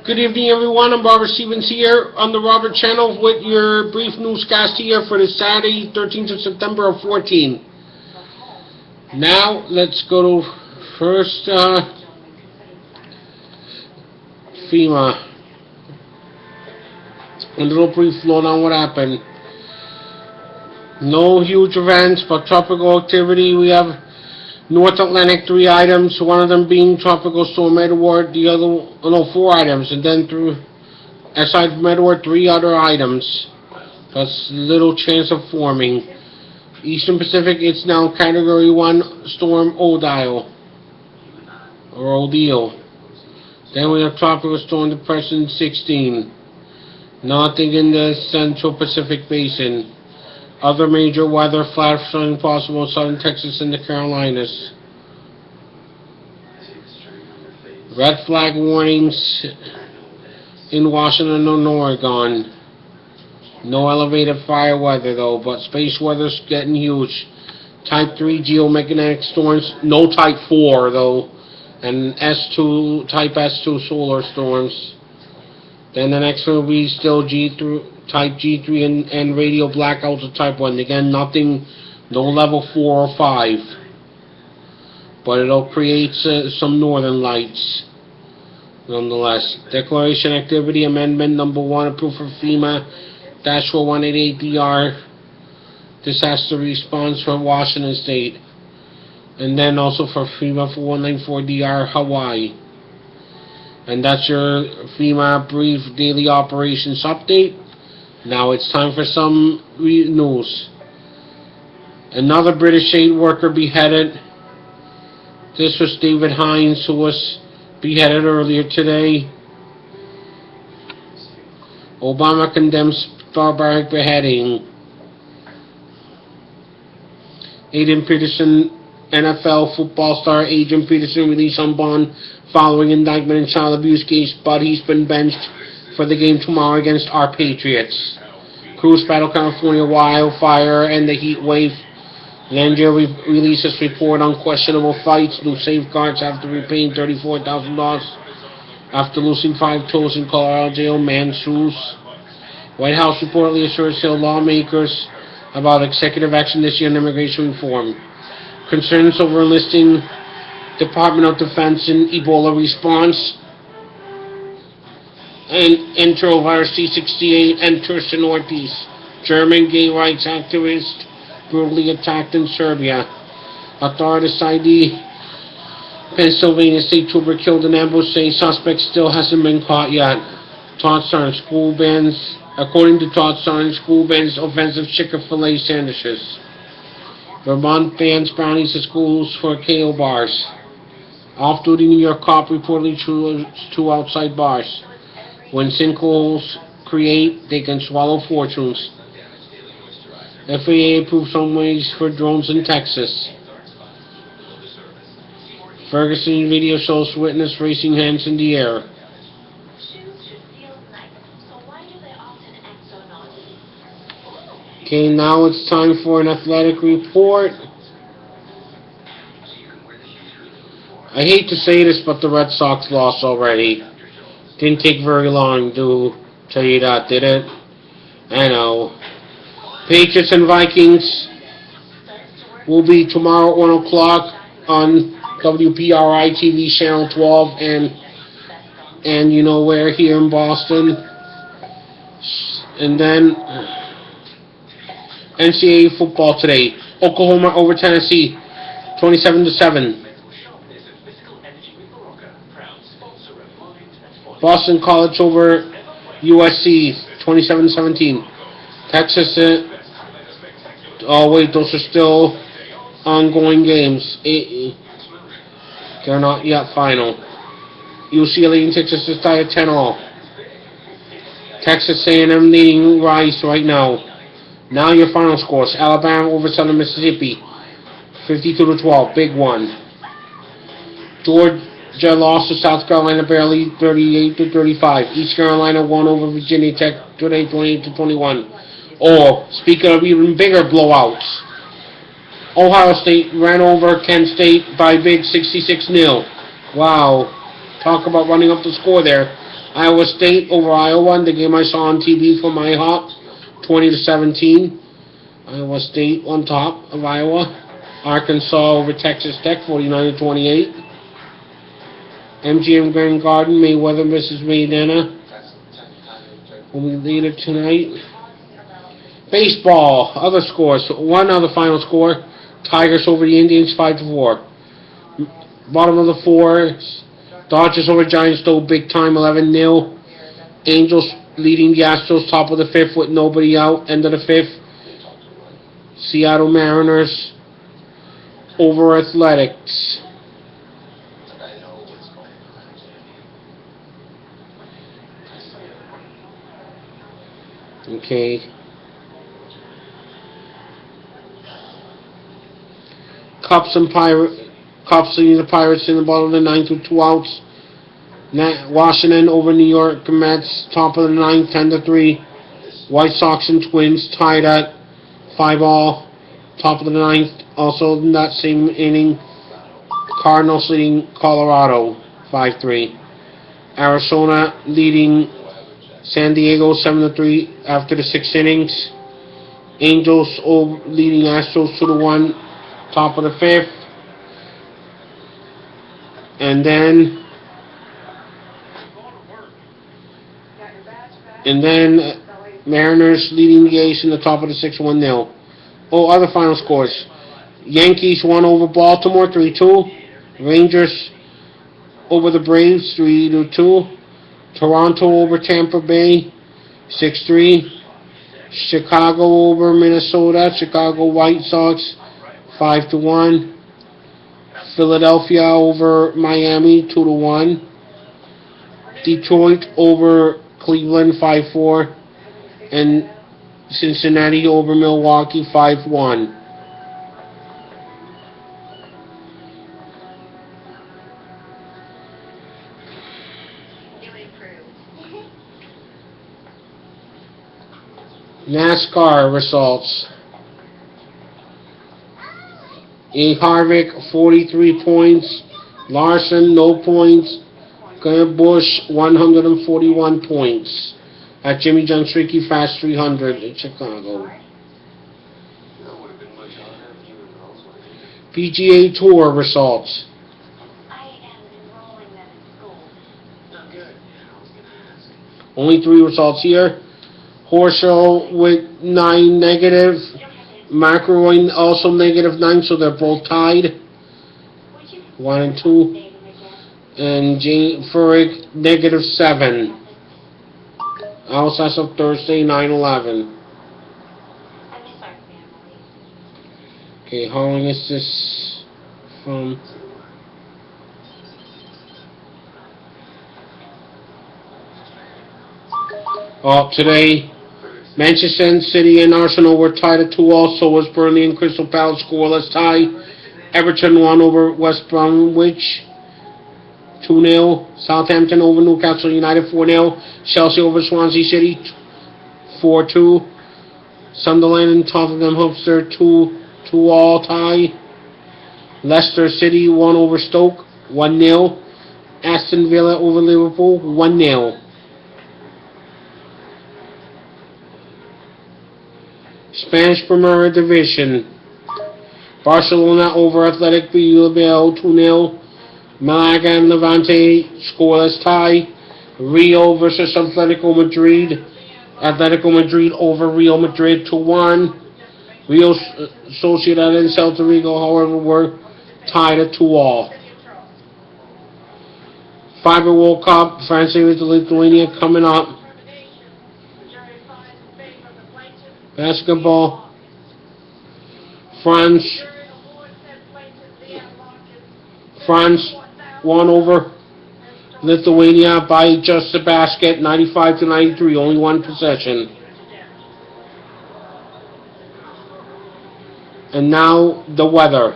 Good evening, everyone. I'm Robert Stevens here on the Robert Channel with your brief newscast here for the Saturday, 13th of September of 14. Now, let's go to first FEMA. A little brief lowdown what happened. No huge events, but tropical activity. We have North Atlantic 3 items, one of them being Tropical Storm Edward, the other, 4 items, and then aside from Edward, 3 other items. That's little chance of forming. Eastern Pacific, it's now Category 1 Storm Odile, or Odile. Then we have Tropical Storm Depression 16. Nothing in the Central Pacific Basin. Other major weather, flash flooding possible in southern Texas and the Carolinas. Red flag warnings in Washington and Oregon. No elevated fire weather though, but space weather's getting huge. Type 3 geomagnetic storms, no Type 4 though, and Type S2 solar storms. Then the next one will be still Type G3 and radio blackouts of Type 1. Again, nothing, no level 4 or 5. But it'll create some northern lights, nonetheless. Declaration Activity Amendment Number 1, approved for FEMA-4188DR, Disaster Response for Washington State. And then also for FEMA 4194DR, Hawaii. And that's your FEMA brief daily operations update. Now it's time for some news. Another British aid worker beheaded. This was David Hines, who was beheaded earlier today. Obama condemns barbaric beheading. Adrian Peterson, NFL football star Adrian Peterson, released on bond following indictment in child abuse case, but he's been benched for the game tomorrow against our Patriots. Crews battle California wildfire and the heat wave. Langier releases report on questionable fights. New safeguards after repaying $34,000 after losing 5 toes in Colorado jail. Man sues. White House reportedly assures lawmakers about executive action this year on immigration reform. Concerns over enlisting Department of Defense in Ebola response. And enterovirus C68 enters the Northeast. German gay rights activist brutally attacked in Serbia. Authorities ID Pennsylvania state trooper killed in ambush. Say suspect still hasn't been caught yet. Todd Starnes school bans. According to Todd Starnes, school bans offensive Chick-fil-A sandwiches. Vermont bans brownies at schools for KO bars. Off-duty New York cop reportedly chose 2 outside bars. When sinkholes create, they can swallow fortunes. FAA approves some ways for drones in Texas. Ferguson video shows witness raising hands in the air. Okay, now it's time for an athletic report. I hate to say this, but the Red Sox lost already. Didn't take very long to tell you that, did it? I know. Patriots and Vikings will be tomorrow at 1 o'clock on WPRI TV channel 12 and you know where, here in Boston. And then NCAA football today. Oklahoma over Tennessee 27-7. Boston College over USC 27-17. Texas, those are still ongoing games. They're not yet final. UCLA and Texas is tied at 10-all. Texas A&M leading Rice right now. Now your final scores. Alabama over Southern Mississippi 52-12. Big one. Georgia lost to South Carolina barely 38-35. East Carolina won over Virginia Tech today 28-21. Or, speaking of even bigger blowouts, Ohio State ran over Kent State by big 66-0. Wow. Talk about running up the score there. Iowa State over Iowa in the game I saw on TV from IHOP, 20-17. Iowa State on top of Iowa. Arkansas over Texas Tech, 49-28. MGM Grand Garden, Mayweather vs. Maidana. Will be later tonight. Baseball, other scores. One other final score. Tigers over the Indians, 5-4. Bottom of the four. Dodgers over Giants, though big time, 11-0. Angels leading the Astros, top of the fifth with nobody out. End of the fifth. Seattle Mariners over Athletics. Okay. Cubs leading the Pirates in the bottom of the ninth with 2 outs. Washington over New York Mets, top of the ninth, 10-3. White Sox and Twins tied at 5-all, top of the ninth. Also in that same inning, Cardinals leading Colorado, 5-3. Arizona leading San Diego, 7-3 after the 6 innings. Angels leading Astros 2-1, top of the fifth. And then Mariners leading the A's in the top of the 6th, 1-0. Oh, other final scores. Yankees won over Baltimore, 3-2. Rangers over the Braves, 3-2. Toronto over Tampa Bay, 6-3. Chicago over Minnesota. Chicago White Sox, 5-1. Philadelphia over Miami, 2-1. Detroit over Cleveland, 5-4. And Cincinnati over Milwaukee, 5-1. NASCAR results. A. Harvick, 43 points. Larson, no points. Busch, 141 points. At Jimmy John Streaky Fast 300 in Chicago. PGA Tour results. Only 3 results here. Horschel with 9 negative. McIlroy also negative 9, so they're both tied. 1 and 2. And Furyk negative 7. Also as of Thursday, 9/11. Okay, how long is this from? Today, Manchester City and Arsenal were tied at 2-all, so was Burnley and Crystal Palace scoreless tie. Everton won over West Bromwich, 2-0. Southampton over Newcastle United, 4-0. Chelsea over Swansea City, 4-2. Sunderland and Tottenham Hotspur, 2-all tie. Leicester City won over Stoke, 1-0. Aston Villa over Liverpool, 1-0. Spanish Primera Division. Barcelona over Athletic Bilbao, 2-0. Malaga and Levante scoreless tie. Rio versus Atletico Madrid. Atletico Madrid over Real Madrid, 2-1. Real Sociedad and Celta Vigo, however, were tied at 2-all. FIBA World Cup, France versus Lithuania coming up. Basketball. France won over Lithuania by just a basket, 95-93, only 1 possession. And now the weather.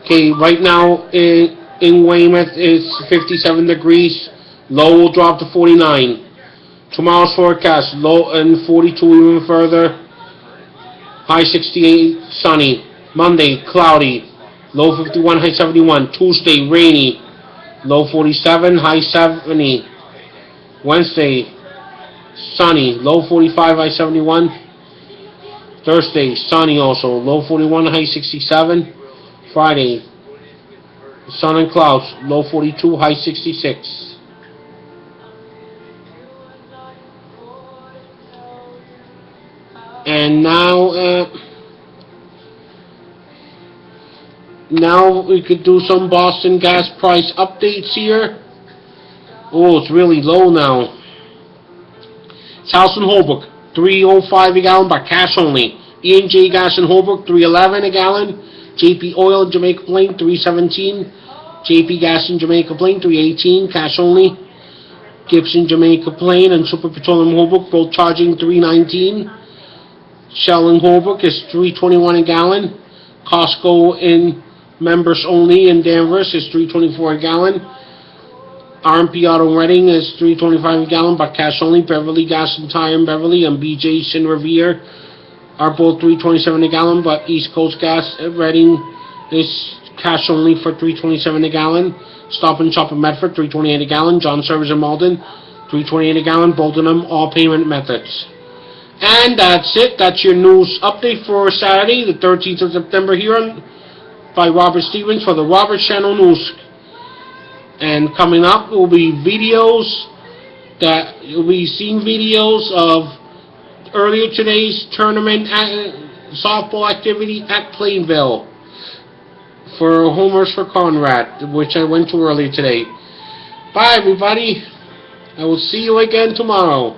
Okay, right now in Weymouth it's 57 degrees. Low will drop to 49. Tomorrow's forecast, low and 42 even further. High 68, sunny. Monday, cloudy. Low 51, high 71. Tuesday, rainy. low 47, high 70. Wednesday, sunny, low 45, high 71. Thursday, sunny also, low 41, high 67. Friday, sun and clouds, low 42, high 66. And now we could do some Boston gas price updates here. Oh, it's really low now. House in Holbrook, $3.05 a gallon by cash only. E&J gas in Holbrook, $3.11 a gallon. JP Oil in Jamaica Plain, $3.17. JP Gas in Jamaica Plain, $3.18, cash only. Gibson Jamaica Plain and Super Petroleum Holbrook both charging $3.19. Shell in Holbrook is $3.21 a gallon. Costco in members only in Danvers is $3.24 a gallon. RMP Auto Reading is $3.25 a gallon, but cash only. Beverly Gas and Tire in Beverly and BJ's in Revere are both $3.27 a gallon, but East Coast Gas at Reading is cash only for $3.27 a gallon. Stop and Shop in Medford, $3.28 a gallon. John Service in Malden, $3.28 a gallon. Both of them all payment methods. And that's it. That's your news update for Saturday, the 13th of September here by Robert Stevens for the Robert Channel News. And coming up will be videos that you'll be seeing videos of earlier today's tournament softball activity at Plainville for Homers for Conrad, which I went to earlier today. Bye, everybody. I will see you again tomorrow.